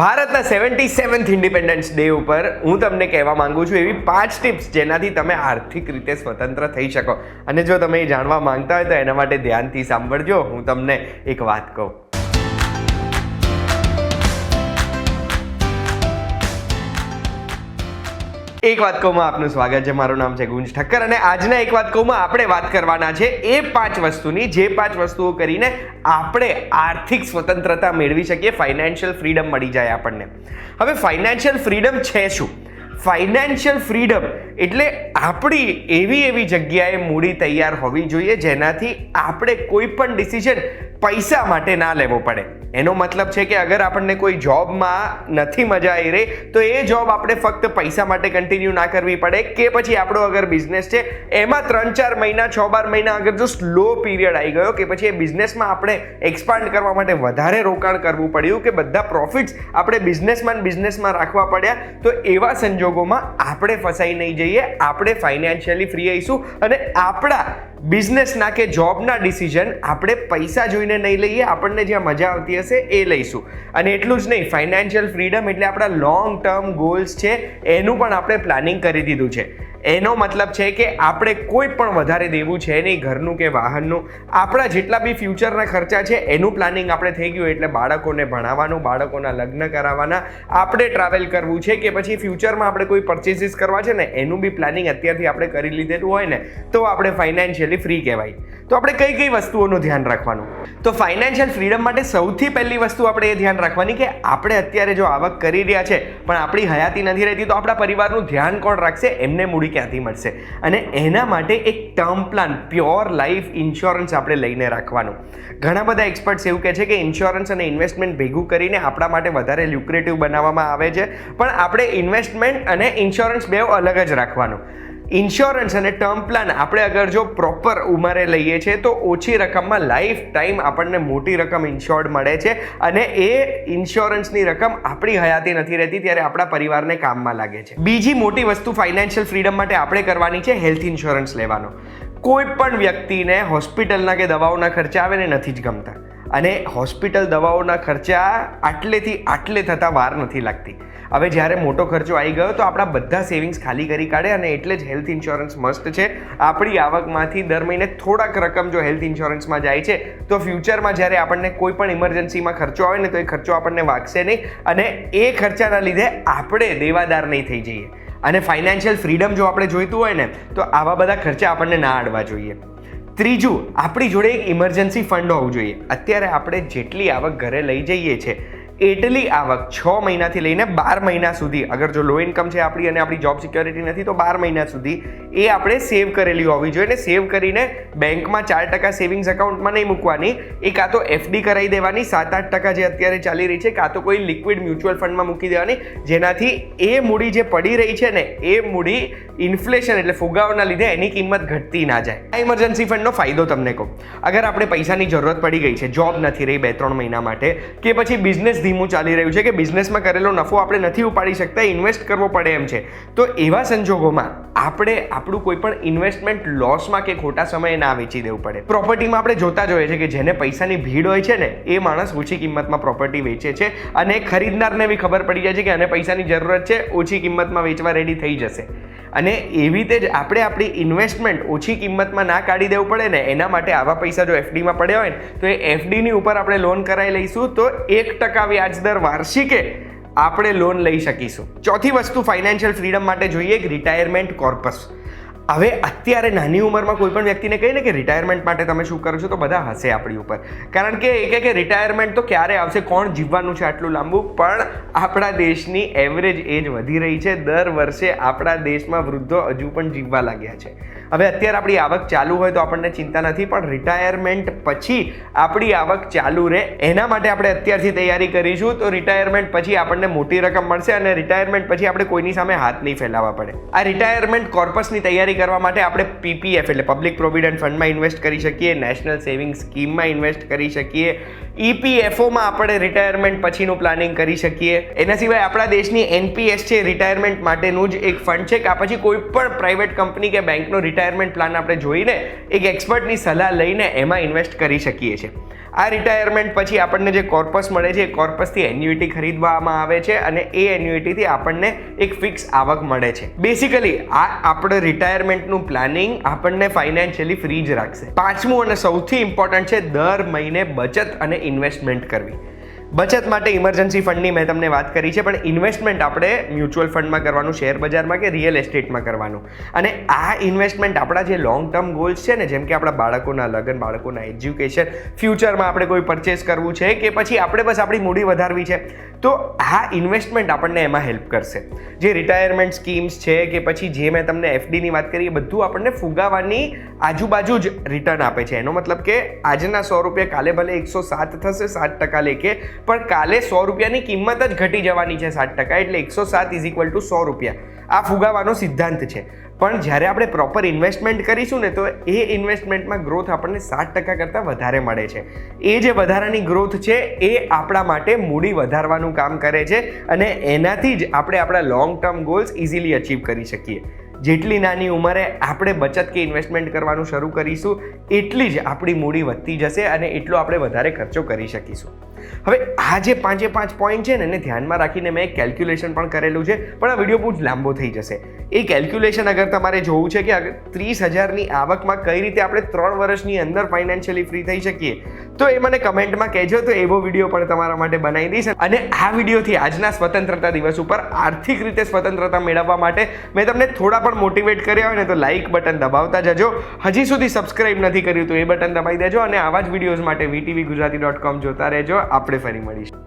ભારતના 77th independence day ઉપર હું તમને કહેવા માંગુ છું એવી 5 ટિપ્સ જેનાથી તમે આર્થિક રીતે સ્વતંત્ર થઈ શકો. અને જો તમે એ જાણવા માંગતા હોય તો એના માટે ધ્યાનથી સાંભળજો. હું તમને એક વાત કહું. એક વાત કહુંમાં આપનું સ્વાગત છે. મારું નામ છે ગુંજ ઠક્કર અને આજના એક વાત કહુંમાં આપણે વાત કરવાના છે એ 5 વસ્તુની જે 5 વસ્તુઓ કરીને આપણે આર્થિક સ્વતંત્રતા મેળવી શકીએ, ફાઇનાન્શિયલ ફ્રીડમ મળી જાય આપણને. હવે ફાઇનાન્શિયલ ફ્રીડમ છે શું? ફાઇનાન્શિયલ ફ્રીડમ એટલે આપણી એવી જગ્યાએ મૂડી તૈયાર હોવી જોઈએ જેનાથી આપણે કોઈ પણ ડિસિઝન પૈસા માટે ના લેવો પડે. એનો મતલબ છે કે અગર આપણને કોઈ જોબમાં નથી મજા આવી રહી તો એ જોબ આપણે ફક્ત પૈસા માટે કન્ટિન્યુ ના કરવી પડે, કે પછી આપણો અગર બિઝનેસ છે એમાં 3-4 મહિના 6-12 મહિના અગર જો સ્લો પીરિયડ આવી ગયો કે પછી એ બિઝનેસમાં આપણે એક્સપાન્ડ કરવા માટે વધારે રોકાણ કરવું પડ્યું કે બધા પ્રોફિટ્સ આપણે બિઝનેસમાં રાખવા પડ્યા, તો એવા સંજોગોમાં આપણે ફસાઈ નહીં જઈએ. આપણે ફાઇનાન્શિયલી ફ્રી આવીશું અને આપણા બિઝનેસના કે જોબના ડિસિઝન આપણે પૈસા જોઈને નહીં લઈએ, આપણને જ્યાં મજા આવતી હશે એ લઈશું. અને એટલું જ નહીં, ફાઇનાન્શિયલ ફ્રીડમ એટલે આપણા લોંગ ટર્મ ગોલ્સ છે એનું પણ આપણે પ્લાનિંગ કરી દીધું છે. એનો મતલબ છે કે આપણે કોઈ પણ વધારે દેવું છે નહીં, ઘરનું કે વાહનનું. આપણા જેટલા બી ફ્યુચરના ખર્ચા છે એનું પ્લાનિંગ આપણે થઈ ગયું, એટલે બાળકોને ભણાવવાનું, બાળકોના લગ્ન કરાવવાના, આપણે ટ્રાવેલ કરવું છે કે પછી ફ્યુચરમાં આપણે કોઈ પરચેસીસ કરવા છે ને એનું બી પ્લાનિંગ અત્યારથી આપણે કરી લીધેલું હોય ને તો આપણે ફાઇનાન્શિયલી ફ્રી કહેવાય. તો આપણે કઈ વસ્તુઓનું ધ્યાન રાખવાનું? તો ફાઇનાન્શિયલ ફ્રીડમ માટે સૌથી પહેલી વસ્તુ આપણે એ ધ્યાન રાખવાની કે આપણે અત્યારે જો આવક કરી રહ્યા છે પણ આપણી હયાતી નથી રહેતી તો આપણા પરિવારનું ધ્યાન કોણ રાખશે? એમને મૂડી ક્યાંથી મળશે? અને એના માટે એક term plan, pure life insurance આપણે લઈને રાખવાનું. ઘણા બધા એક્સપર્ટ્સ એવું કહે છે કે ઇન્સ્યોરન્સ અને ઇન્વેસ્ટમેન્ટ ભેગું કરીને આપણા માટે વધારે લ્યુક્રેટિવ બનાવવામાં આવે છે, પણ આપણે ઇન્વેસ્ટમેન્ટ અને ઇન્સ્યોરન્સ બે અલગ જ રાખવાનું. ઇન્સ્યોરન્સ અને ટર્મ પ્લાન આપણે અગર જો પ્રોપર ઉંમરે લઈએ છીએ તો ઓછી રકમમાં લાઈફ ટાઈમ આપણને મોટી રકમ ઇન્શ્યોર્ડ મળે છે અને એ ઇન્સ્યોરન્સની રકમ આપણી હયાતી નથી રહેતી ત્યારે આપણા પરિવારને કામમાં લાગે છે. બીજી મોટી વસ્તુ ફાઇનાન્શિયલ ફ્રીડમ માટે આપણે કરવાની છે હેલ્થ ઇન્સ્યોરન્સ લેવાનો. કોઈ પણ વ્યક્તિને હોસ્પિટલના કે દવાઓના ખર્ચા આવે ને નથી જ ગમતા, અને હોસ્પિટલ દવાઓના ખર્ચા આટલે થતાં વાર નથી લાગતી. હવે જ્યારે મોટો ખર્ચો આવી ગયો તો આપણા બધા સેવિંગ્સ ખાલી કરી કાઢે, અને એટલે જ હેલ્થ ઇન્સ્યોરન્સ મસ્ત છે. આપણી આવકમાંથી દર મહિને થોડાક રકમ જો હેલ્થ ઇન્સ્યોરન્સમાં જાય છે તો ફ્યુચરમાં જ્યારે આપણને કોઈ પણ ઇમરજન્સીમાં ખર્ચો આવે ને તો એ ખર્ચો આપણને વાગશે નહીં અને એ ખર્ચાના લીધે આપણે દેવાદાર નહીં થઈ જઈએ. અને ફાઇનાન્શિયલ ફ્રીડમ જો આપણે જોઈતું હોય ને તો આવા બધા ખર્ચા આપણને ના આડવા જોઈએ. ત્રીજું, આપણી જોડે એક ઇમરજન્સી ફંડ હોવું જોઈએ. અત્યારે આપણે જેટલી આવક ઘરે લઈ જઈએ છીએ એટલી આવક 6 મહિનાથી લઈને 12 મહિના સુધી, અગર જો લો ઇન્કમ છે આપણી અને આપણી જોબ સિક્યોરિટી નથી તો 12 મહિના સુધી એ આપણે સેવ કરેલી હોવી જોઈએ. ને સેવ કરીને બેંકમાં 4% સેવિંગ્સ એકાઉન્ટમાં નહીં મૂકવાની, એ કાં તો એફડી કરાવી દેવાની 7-8% જે અત્યારે ચાલી રહી છે, કાં તો કોઈ લિક્વિડ મ્યુચ્યુઅલ ફંડમાં મૂકી દેવાની, જેનાથી એ મૂડી જે પડી રહી છે ને એ મૂડી ઇન્ફ્લેશન એટલે ફુગાવાના લીધે એની કિંમત ઘટતી ના જાય. આ ઇમરજન્સી ફંડનો ફાયદો તમને કહું. અગર આપણે પૈસાની જરૂરત પડી ગઈ છે, જોબ નથી રહી 2-3 મહિના માટે, કે પછી બિઝનેસ ધીમું ચાલી રહ્યું છે કે બિઝનેસમાં કરેલો નફો આપણે નથી ઉપાડી શકતા, ઇન્વેસ્ટ કરવો પડે એમ છે, તો એવા સંજોગોમાં આપણે આપણું કોઈ પણ ઇન્વેસ્ટમેન્ટ લોસમાં કે ખોટા સમયે ના વેચી દેવું પડે. પ્રોપર્ટીમાં આપણે જોતા જોઈએ છે કે જેને પૈસાની ભીડ હોય છે ને એ માણસ ઓછી કિંમતમાં પ્રોપર્ટી વેચે છે અને ખરીદનારને બી ખબર પડી જાય છે કે આને પૈસાની જરૂરત છે, ઓછી કિંમતમાં વેચવા રેડી થઈ જશે. અને એવી રીતે જ આપણે આપણી ઇન્વેસ્ટમેન્ટ ઓછી કિંમતમાં ના કાઢી દેવું પડે ને એના માટે આવા પૈસા જો એફડીમાં પડ્યા હોય ને તો એ એફડીની ઉપર આપણે લોન કરાવી લઈશું તો 1% વ્યાજ દર વાર્ષિકે આપણે લોન લઈ શકીશું. ચોથી વસ્તુ ફાઇનાન્શિયલ ફ્રીડમ માટે જોઈએ એક રિટાયરમેન્ટ કોર્પસ. હવે અત્યારે નાની ઉંમરમાં કોઈ પણ વ્યક્તિને કહીને કે રિટાયરમેન્ટ માટે તમે શું કરો છો તો બધા હસે આપણી ઉપર, કારણ કે એ કહે કે રિટાયરમેન્ટ તો ક્યારે આવશે, કોણ જીવવાનું છે આટલું લાંબુ. પણ આપણા દેશની એવરેજ એજ વધી રહી છે. દર વર્ષે આપણા દેશમાં વૃદ્ધો હજુ પણ જીવવા લાગ્યા છે. હવે અત્યારે આપણી આવક ચાલુ હોય તો આપણને ચિંતા નથી, પણ રિટાયરમેન્ટ પછી આપણી આવક ચાલુ રહે એના માટે આપણે અત્યારથી તૈયારી કરીશું તો રિટાયરમેન્ટ પછી આપણને મોટી રકમ મળશે અને રિટાયરમેન્ટ પછી આપણે કોઈની સામે હાથ નહીં ફેલાવવા પડે. આ રિટાયરમેન્ટ કોર્પસની તૈયારી કરવા માટે આપણે પીપીએફ એટલે પબ્લિક પ્રોવિડન્ટ ફંડમાં ઇન્વેસ્ટ કરી શકીએ, નેશનલ સેવિંગ સ્કીમમાં ઇન્વેસ્ટ કરી શકીએ, ઈપીએફઓમાં આપણે રિટાયરમેન્ટ પછીનું પ્લાનિંગ કરી શકીએ. એના સિવાય આપણા દેશની એનપીએસ છે, રિટાયરમેન્ટ માટેનું જ એક ફંડ છે, કે પછી કોઈ પણ પ્રાઇવેટ કંપની કે બેંકનો રિટાયરમેન્ટ પ્લાન આપણે જોઈને એક એક્સપર્ટની સલાહ લઈને એમાં ઇન્વેસ્ટ કરી શકીએ છીએ. આ રિટાયરમેન્ટ પછી આપણને જે કોર્પસ મળે છે એ કોર્પસથી એન્યુઇટી ખરીદવામાં આવે છે અને એ એન્યુઇટીથી આપણને એક ફિક્સ આવક મળે છે. બેસિકલી આ આપણે રિટાયરમેન્ટનું પ્લાનિંગ આપણને ફાઇનાન્શિયલી ફ્રી જ રાખશે. પાંચમું અને સૌથી ઇમ્પોર્ટન્ટ છે દર મહિને બચત અને ઇન્વેસ્ટમેન્ટ કરવી. બચત માટે ઇમરજન્સી ફંડની મેં તમને વાત કરી છે, પણ ઇન્વેસ્ટમેન્ટ આપણે મ્યુચ્યુઅલ ફંડમાં કરવાનું, શેર બજારમાં કે રિયલ એસ્ટેટમાં કરવાનું. અને આ ઇન્વેસ્ટમેન્ટ આપણા જે લોંગ ટર્મ ગોલ્સ છે ને, જેમ કે આપણા બાળકોના લગ્ન, બાળકોના એજ્યુકેશન, ફ્યુચરમાં આપણે કોઈ પરચેસ કરવું છે કે પછી આપણે બસ આપણી મૂડી વધારવી છે, તો આ ઇન્વેસ્ટમેન્ટ આપણને એમાં હેલ્પ કરશે. જે રિટાયરમેન્ટ સ્કીમ્સ છે કે પછી જે મેં તમને એફડીની વાત કરી, એ બધું આપણને ફુગાવાની આજુબાજુ જ રિટર્ન આપે છે. એનો મતલબ કે આજના 100 રૂપિયા કાલે ભલે 107 થશે 7% લેખે, પણ કાલે 100 રૂપિયાની કિંમત જ ઘટી જવાની છે 7%, એટલે 107 = 100 રૂપિયા. આ ફુગાવાનો સિદ્ધાંત છે. પણ જ્યારે આપણે પ્રોપર ઇન્વેસ્ટમેન્ટ કરીશું ને, તો એ ઇન્વેસ્ટમેન્ટમાં ગ્રોથ આપણને 7% કરતાં વધારે મળે છે. એ જે વધારાની ગ્રોથ છે એ આપણા માટે મૂડી વધારવાનું કામ કરે છે અને એનાથી જ આપણે આપણા long term goals easily achieve કરી શકીએ. જેટલી નાની ઉંમરે આપણે બચત કે ઇન્વેસ્ટમેન્ટ કરવાનું શરૂ કરીશું, એટલી જ આપણી મૂડી વધતી જશે અને એટલો આપણે વધારે ખર્ચો કરી શકીશું. હવે આ જે 5 પોઈન્ટ છે ને, એને ધ્યાનમાં રાખીને મેં એક કેલ્ક્યુલેશન પણ કરેલું છે, પણ આ વિડીયો બહુ જ લાંબો થઈ જશે. એ કેલ્ક્યુલેશન અગર તમારે જોવું છે કે 30,000ની આવકમાં કઈ રીતે આપણે 3 વર્ષની અંદર ફાઇનાન્શિયલી ફ્રી થઈ શકીએ, તો એ મને કમેન્ટમાં કહેજો, તો એવો વિડીયો પણ તમારા માટે બનાવી દઈશ. અને આ વિડીયોથી આજના સ્વતંત્રતા દિવસ ઉપર આર્થિક રીતે સ્વતંત્રતા મેળવવા માટે મેં તમને થોડા પણ મોટિવેટ કર્યા હોય ને, તો લાઇક બટન દબાવતા જજો. હજી સુધી સબસ્ક્રાઇબ નથી કર્યું તો એ બટન દબાવી દેજો અને આવા જ વિડીયોઝ માટે VTVGujarati.com જોતા રહેજો. આપણે ફરી મળીશું.